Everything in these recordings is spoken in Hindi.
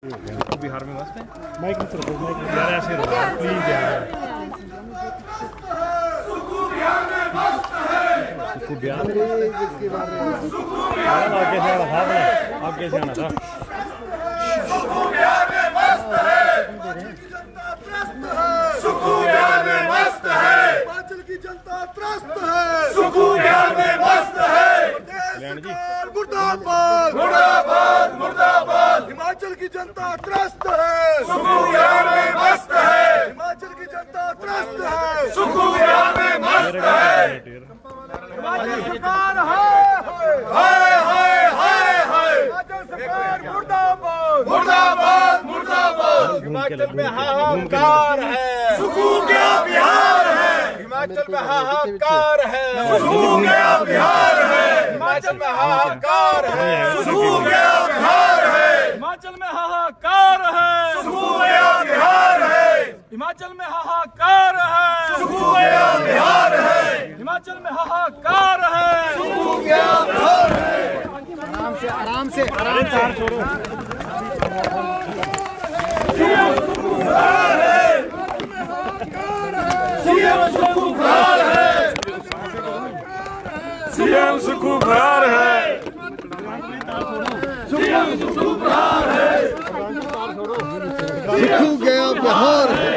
बिहार में मस्त है। माइक मत रखो, माइक यार ऐसे रखो प्लीज यार। सुकू बिहार में मस्त है। सुकू बिहार में आप कैसे आना था? आप कैसे आना था? सुकू बिहार में मस्त है। सुकू बिहार में मस्त है। हिमाचल की जनता त्रस्त है। सुकू बिहार में मस्त है। मुर्दाबाद मुर्दाबाद मुर्दाबाद। हिमाचल की जनता त्रस्त है। सुकू बिहार में मस्त है। हिमाचल की जनता त्रस्त है। सुकू बिहार में मस्त है। हिमाचल सरकार हाय हाय हाय हाय। हिमाचल सरकार मुर्दाबाद मुर्दाबाद मुर्दाबाद। हिमाचल में हाहाकार है। सुकू गया बिहार है। हिमाचल में हाहाकार है। सुकू गया बिहार है। हिमाचल में हाहाकार है। सुकू गया बिहार है। हिमाचल में हाहाकार है। सुकू गया बिहार है। हिमाचल में हाहाकार है। सुकू गया बिहार है। हिमाचल में हाहाकार है। सुकू गया बिहार है। आराम से छोड़ो। सीएम सुकू फरार है। सीएम सुकू फरार है। सीएम सुकू फरार है। सीएम सुकू फरार है। सुकू गया बिहार है।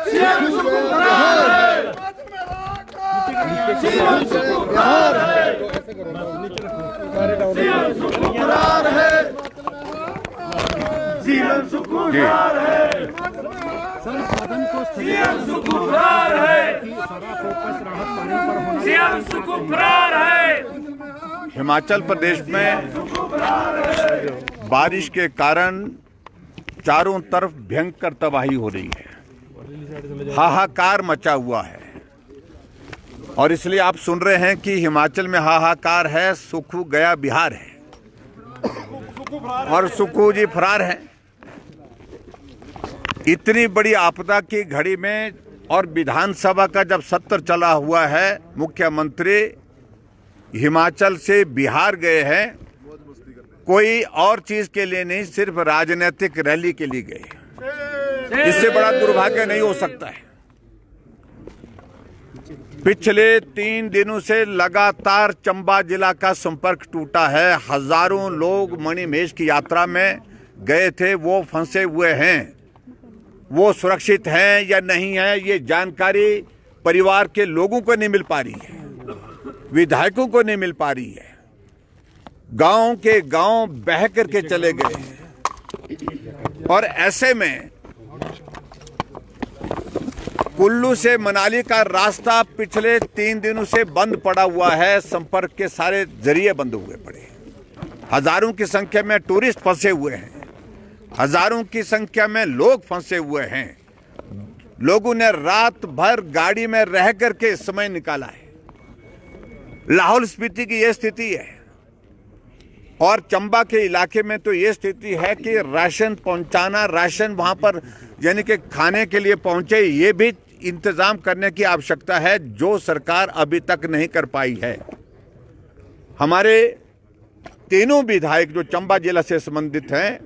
सीएम सुकू फरार है। सीएम सुकू फरार है। सीएम सुकू फरार है। सीएम सुकू फरार है। सीएम सुकू फरार है। सीएम सुकू फरार है। हिमाचल प्रदेश में बारिश के कारण चारों तरफ भयंकर तबाही हो रही है, हाहाकार मचा हुआ है। और इसलिए आप सुन रहे हैं कि हिमाचल में हाहाकार है, सुकू गया बिहार है और सुकू जी फरार हैं। इतनी बड़ी आपदा की घड़ी में और विधानसभा का जब सत्र चला हुआ है, मुख्यमंत्री हिमाचल से बिहार गए हैं, कोई और चीज के लिए नहीं, सिर्फ राजनीतिक रैली के लिए गए। इससे बड़ा दुर्भाग्य नहीं हो सकता है। पिछले 3 दिनों से लगातार चंबा जिला का संपर्क टूटा है। हजारों लोग मणिमहेश की यात्रा में गए थे, वो फंसे हुए हैं। वो सुरक्षित हैं या नहीं है, ये जानकारी परिवार के लोगों को नहीं मिल पा रही है, विधायकों को नहीं मिल पा रही है। गांव के गांव बह करके चले गए और ऐसे में कुल्लू से मनाली का रास्ता पिछले 3 दिनों से बंद पड़ा हुआ है। संपर्क के सारे जरिए बंद हुए पड़े। हजारों की संख्या में टूरिस्ट फंसे हुए हैं, हजारों की संख्या में लोग फंसे हुए हैं। लोगों ने रात भर गाड़ी में रह करके समय निकाला है। लाहौल स्पीति की यह स्थिति है और चंबा के इलाके में तो ये स्थिति है कि राशन पहुंचाना, राशन वहां पर यानी कि खाने के लिए पहुंचे, ये भी इंतजाम करने की आवश्यकता है, जो सरकार अभी तक नहीं कर पाई है। हमारे तीनों विधायक जो चंबा जिला से संबंधित हैं,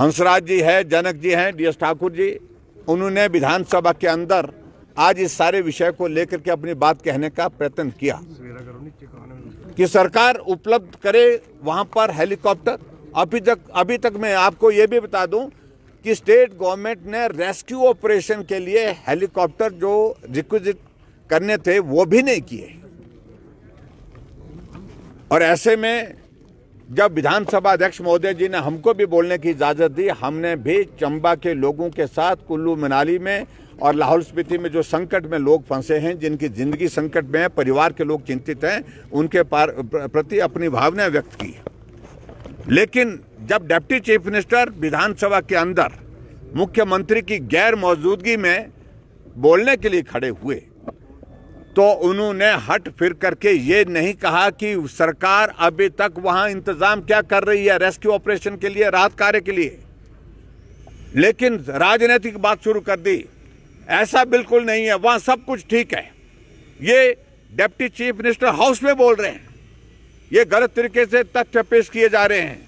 हंसराज जी है, जनक जी हैं, डीएस ठाकुर जी, उन्होंने विधानसभा के अंदर आज इस सारे विषय को लेकर के अपनी बात कहने का प्रयत्न किया कि सरकार उपलब्ध करे वहां पर हेलीकॉप्टर। अभी तक मैं आपको ये भी बता दूं कि स्टेट गवर्नमेंट ने रेस्क्यू ऑपरेशन के लिए हेलीकॉप्टर जो रिक्विजिट करने थे वो भी नहीं किए। और ऐसे में जब विधानसभा अध्यक्ष महोदय जी ने हमको भी बोलने की इजाजत दी, हमने भी चंबा के लोगों के साथ कुल्लू मनाली में और लाहौल स्पीति में जो संकट में लोग फंसे हैं, जिनकी जिंदगी संकट में है, परिवार के लोग चिंतित हैं, उनके प्रति अपनी भावनाएं व्यक्त की। लेकिन जब डिप्टी चीफ मिनिस्टर विधानसभा के अंदर मुख्यमंत्री की गैर मौजूदगी में बोलने के लिए खड़े हुए, तो उन्होंने हट फिर करके ये नहीं कहा कि सरकार अभी तक वहां इंतजाम क्या कर रही है रेस्क्यू ऑपरेशन के लिए, राहत कार्य के लिए, लेकिन राजनीतिक बात शुरू कर दी। ऐसा बिल्कुल नहीं है, वहां सब कुछ ठीक है। ये डिप्टी चीफ मिनिस्टर हाउस में बोल रहे हैं ये गलत तरीके से तथ्य पेश किए जा रहे हैं।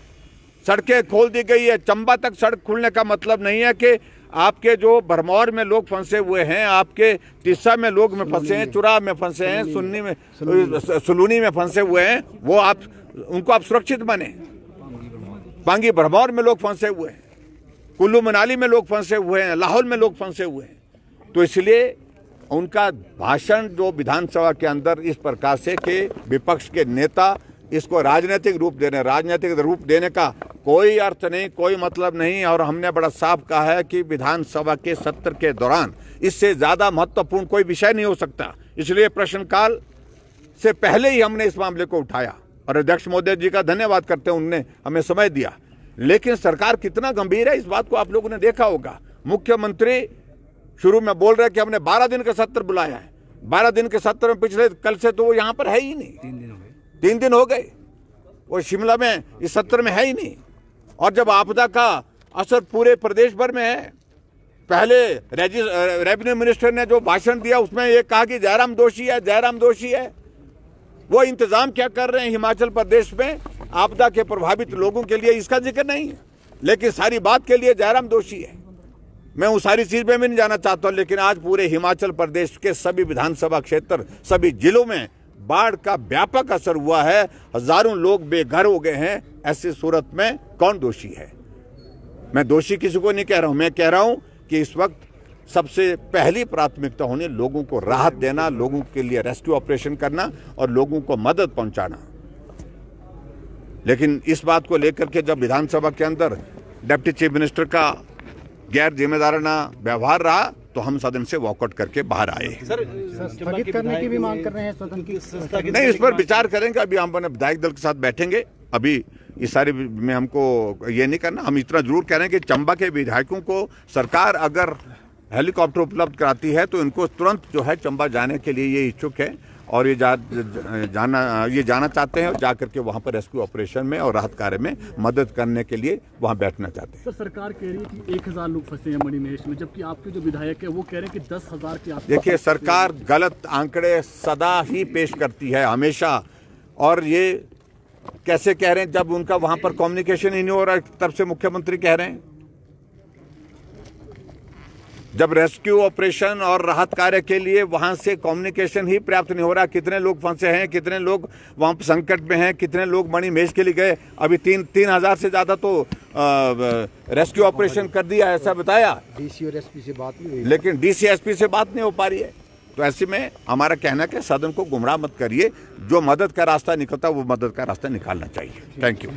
सड़कें खोल दी गई है। चंबा तक सड़क खुलने का मतलब नहीं है कि आपके जो भरमौर में लोग फंसे हुए हैं, आपके तिस्सा में लोग में फंसे हैं, चुराव में फंसे हैं, सुलूनी में फंसे हुए हैं, वो आप उनको आप सुरक्षित माने। पांगी भरमौर में लोग फंसे हुए हैं, कुल्लू मनाली में लोग फंसे हुए हैं, लाहौल में लोग फंसे हुए हैं। तो इसलिए उनका भाषण जो विधानसभा के अंदर इस प्रकार से कि विपक्ष के नेता इसको राजनीतिक रूप देने का कोई अर्थ नहीं, कोई मतलब नहीं। और हमने बड़ा साफ कहा है कि विधानसभा के सत्र के दौरान इससे ज्यादा महत्वपूर्ण कोई विषय नहीं हो सकता। इसलिए प्रश्नकाल से पहले ही हमने इस मामले को उठाया और अध्यक्ष महोदय जी का धन्यवाद करते हैं, उन्होंने हमें समय दिया। लेकिन सरकार कितना गंभीर है इस बात को आप लोगों ने देखा होगा। मुख्यमंत्री शुरू में बोल रहे हैं कि हमने 12 दिन का सत्र बुलाया है। 12 दिन के सत्र में पिछले कल से तो वो यहाँ पर है ही नहीं। 3 दिन हो गए वो शिमला में इस सत्र में है ही नहीं। और जब आपदा का असर पूरे प्रदेश भर में है, पहले रेवेन्यू मिनिस्टर ने जो भाषण दिया उसमें ये कहा कि जयराम दोषी है। वो इंतजाम क्या कर रहे हैं हिमाचल प्रदेश में आपदा के प्रभावित लोगों के लिए, इसका जिक्र नहीं है। लेकिन सारी बात के लिए जयराम दोषी है। मैं उस सारी चीज में भी नहीं जाना चाहता हूं, लेकिन आज पूरे हिमाचल प्रदेश के सभी विधानसभा क्षेत्र, सभी जिलों में बाढ़ का व्यापक असर हुआ है। हजारों लोग बेघर हो गए हैं। ऐसी सूरत में कौन दोषी है? मैं दोषी किसी को नहीं कह रहा हूं। मैं कह रहा हूं कि इस वक्त सबसे पहली प्राथमिकता होनी लोगों को राहत देना, लोगों के लिए रेस्क्यू ऑपरेशन करना और लोगों को मदद पहुंचाना। लेकिन इस बात को लेकर के जब विधानसभा के अंदर डिप्टी चीफ मिनिस्टर का गैर जिम्मेदाराना व्यवहार रहा तो हम सदन से वॉकआउट करके बाहर आए। स्थगित करने की भी मांग कर रहे हैं सदन की। नहीं, इस पर विचार करेंगे। अभी हम अपने विधायक दल के साथ बैठेंगे। अभी इस सारे में हमको ये नहीं करना। हम इतना जरूर कह रहे हैं कि चंबा के विधायकों को सरकार अगर हेलीकॉप्टर उपलब्ध कराती है तो इनको तुरंत जो है चंबा जाने के लिए ये इच्छुक है और ये जाना चाहते हैं और जाकर के वहाँ पर रेस्क्यू ऑपरेशन में और राहत कार्य में मदद करने के लिए वहाँ बैठना चाहते हैं। सर, सरकार कह रही है कि 1000 लोग फंसे हैं मणिमहेश में, जबकि आपके जो विधायक है वो कह रहे हैं कि 10,000 के आसपास। देखिए, सरकार गलत आंकड़े सदा ही पेश करती है हमेशा। और ये कैसे कह रहे हैं जब उनका वहाँ पर कम्युनिकेशन ही नहीं हो रहा, तब से मुख्यमंत्री कह रहे हैं। जब रेस्क्यू ऑपरेशन और राहत कार्य के लिए वहां से कम्युनिकेशन ही पर्याप्त नहीं हो रहा, कितने लोग फंसे हैं, कितने लोग वहां पर संकट में हैं, कितने लोग मणिमहेश के लिए गए। अभी 3,000 से ज्यादा तो रेस्क्यू ऑपरेशन कर दिया, ऐसा बताया। डीसी और एसपी से बात नहीं हुई, लेकिन डीसी एसपी से बात नहीं हो पा रही है। तो ऐसे में हमारा कहना है कि सदन को गुमराह मत करिए। जो मदद का रास्ता निकलता वो मदद का रास्ता निकालना चाहिए। Thank you.